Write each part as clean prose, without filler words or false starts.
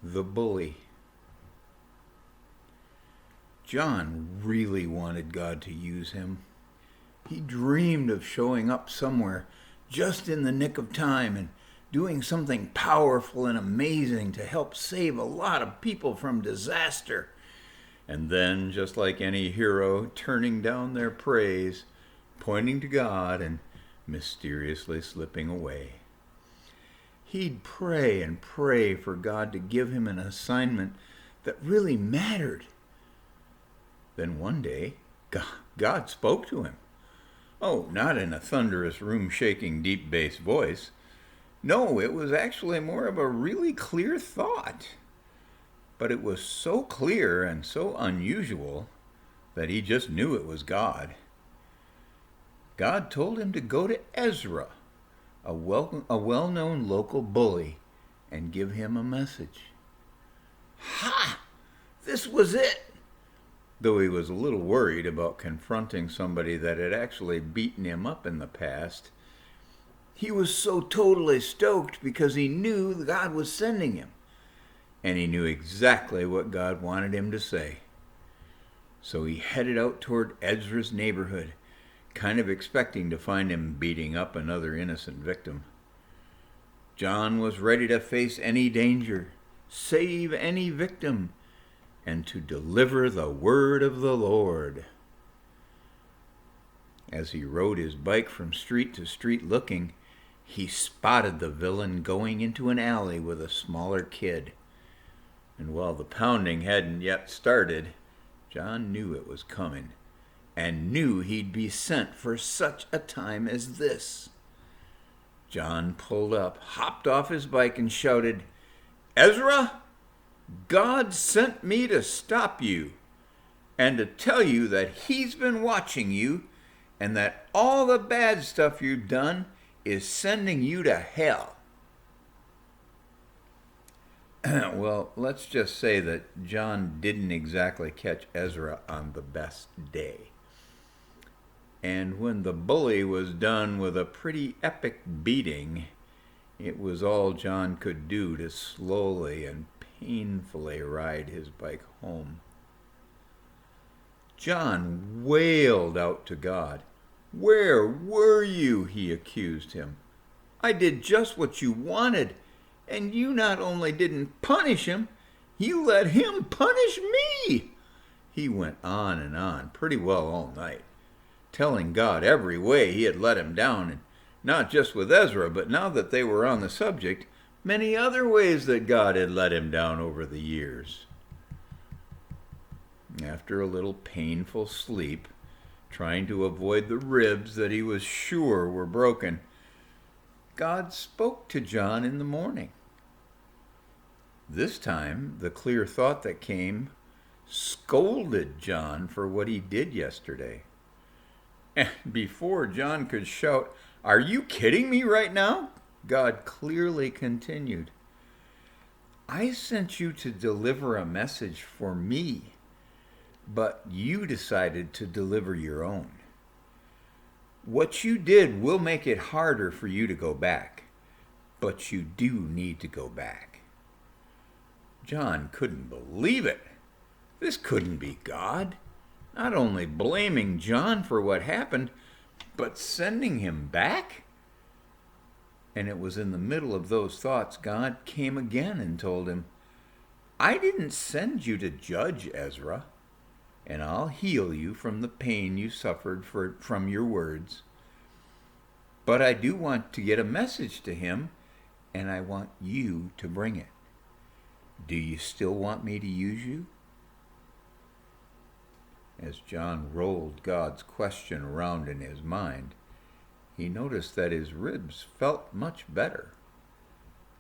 The bully. John really wanted God to use him. He dreamed of showing up somewhere just in the nick of time and doing something powerful and amazing to help save a lot of people from disaster. And then, just like any hero, turning down their praise, pointing to God, and mysteriously slipping away. He'd pray and pray for God to give him an assignment that really mattered. Then one day, God spoke to him. Oh, not in a thunderous, room-shaking, deep-bass voice. No, it was actually more of a really clear thought. But it was so clear and so unusual that he just knew it was God. God told him to go to Ezra, a well-known local bully, and give him a message. Ha! This was it! Though he was a little worried about confronting somebody that had actually beaten him up in the past, he was so totally stoked because he knew God was sending him. And he knew exactly what God wanted him to say. So he headed out toward Ezra's neighborhood, kind of expecting to find him beating up another innocent victim. John was ready to face any danger, save any victim, and to deliver the word of the Lord. As he rode his bike from street to street looking, he spotted the villain going into an alley with a smaller kid. And while the pounding hadn't yet started, John knew it was coming, and knew he'd be sent for such a time as this. John pulled up, hopped off his bike, and shouted, "Ezra, God sent me to stop you, and to tell you that he's been watching you, and that all the bad stuff you've done is sending you to hell." Well, let's just say that John didn't exactly catch Ezra on the best day. And when the bully was done with a pretty epic beating, it was all John could do to slowly and painfully ride his bike home. John wailed out to God. "Where were you?" he accused him. "I did just what you wanted. And you not only didn't punish him, you let him punish me." He went on, pretty well all night, telling God every way he had let him down, and not just with Ezra, but now that they were on the subject, many other ways that God had let him down over the years. After a little painful sleep, trying to avoid the ribs that he was sure were broken, God spoke to John in the morning. This time, the clear thought that came scolded John for what he did yesterday. And before John could shout, "Are you kidding me right now?" God clearly continued, "I sent you to deliver a message for me, but you decided to deliver your own. What you did will make it harder for you to go back, but you do need to go back." John couldn't believe it. This couldn't be God. Not only blaming John for what happened, but sending him back? And it was in the middle of those thoughts God came again and told him, "I didn't send you to judge, Ezra, and I'll heal you from the pain you suffered from your words. But I do want to get a message to him, and I want you to bring it. Do you still want me to use you?" As John rolled God's question around in his mind, he noticed that his ribs felt much better,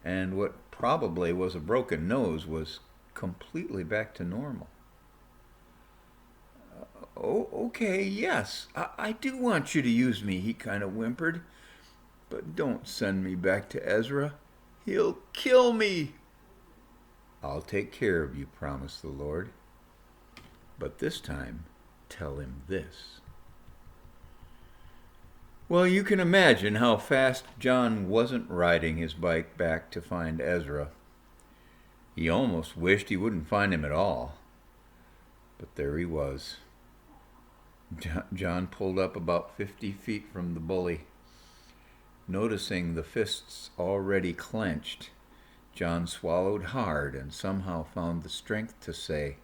and what probably was a broken nose was completely back to normal. "Oh, okay, yes, I do want you to use me," he kind of whimpered. "But don't send me back to Ezra. He'll kill me." "I'll take care of you," promised the Lord. "But this time, tell him this." Well, you can imagine how fast John wasn't riding his bike back to find Ezra. He almost wished he wouldn't find him at all. But there he was. John pulled up about 50 feet from the bully. Noticing the fists already clenched, John swallowed hard and somehow found the strength to say,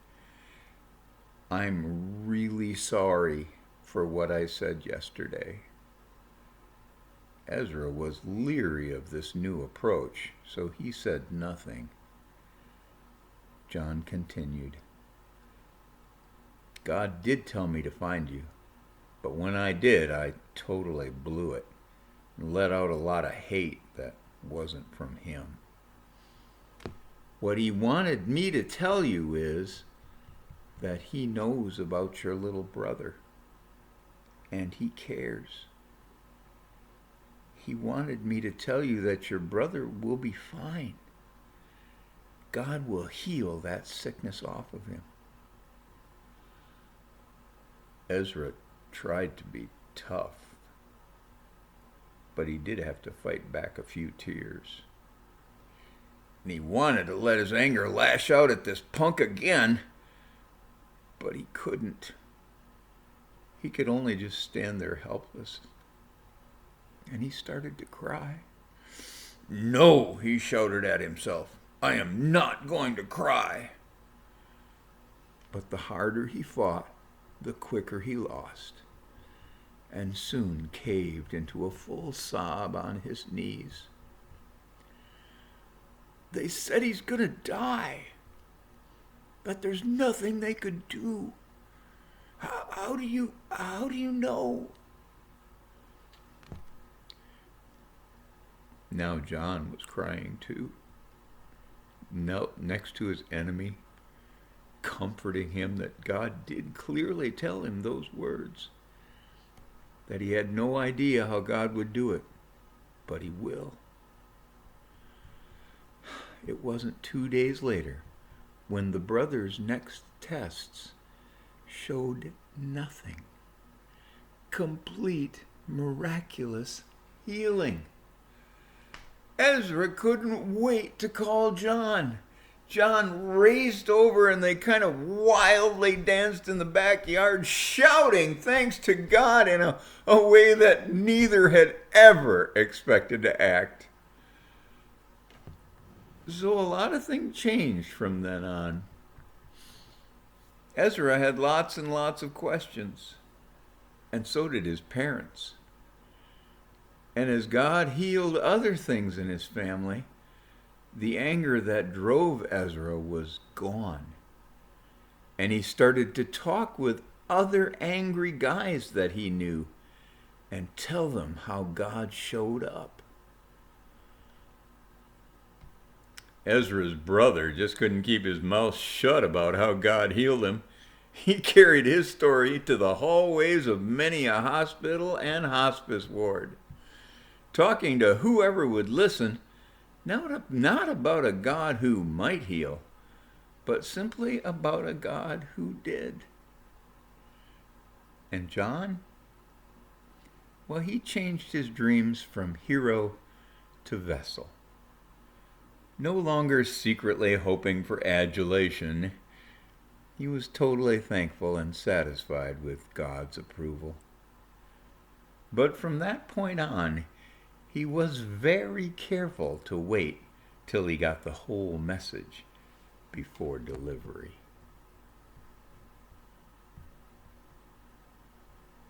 "I'm really sorry for what I said yesterday." Ezra was leery of this new approach, so he said nothing. John continued, "God did tell me to find you, but when I did, I totally blew it and let out a lot of hate that wasn't from him. What he wanted me to tell you is that he knows about your little brother, and he cares. He wanted me to tell you that your brother will be fine. God will heal that sickness off of him." Ezra tried to be tough, but he did have to fight back a few tears. And he wanted to let his anger lash out at this punk again, but he couldn't. He could only just stand there helpless. And he started to cry. "No," he shouted at himself, "I am not going to cry." But the harder he fought, the quicker he lost, and soon caved into a full sob on his knees. "They said he's going to die, but there's nothing they could do. How do you know?" Now John was crying too, knelt next to his enemy, comforting him that God did clearly tell him those words, that he had no idea how God would do it, but he will. It wasn't 2 days later when the brothers' next tests showed nothing. Complete, miraculous healing. Ezra couldn't wait to call John. John raced over and they kind of wildly danced in the backyard, shouting thanks to God in a way that neither had ever expected to act. So a lot of things changed from then on. Ezra had lots and lots of questions, and so did his parents. And as God healed other things in his family, the anger that drove Ezra was gone. And he started to talk with other angry guys that he knew and tell them how God showed up. Ezra's brother just couldn't keep his mouth shut about how God healed him. He carried his story to the hallways of many a hospital and hospice ward, talking to whoever would listen, not about a God who might heal, but simply about a God who did. And John? Well, he changed his dreams from hero to vessel. No longer secretly hoping for adulation, he was totally thankful and satisfied with God's approval. But from that point on, he was very careful to wait till he got the whole message before delivery.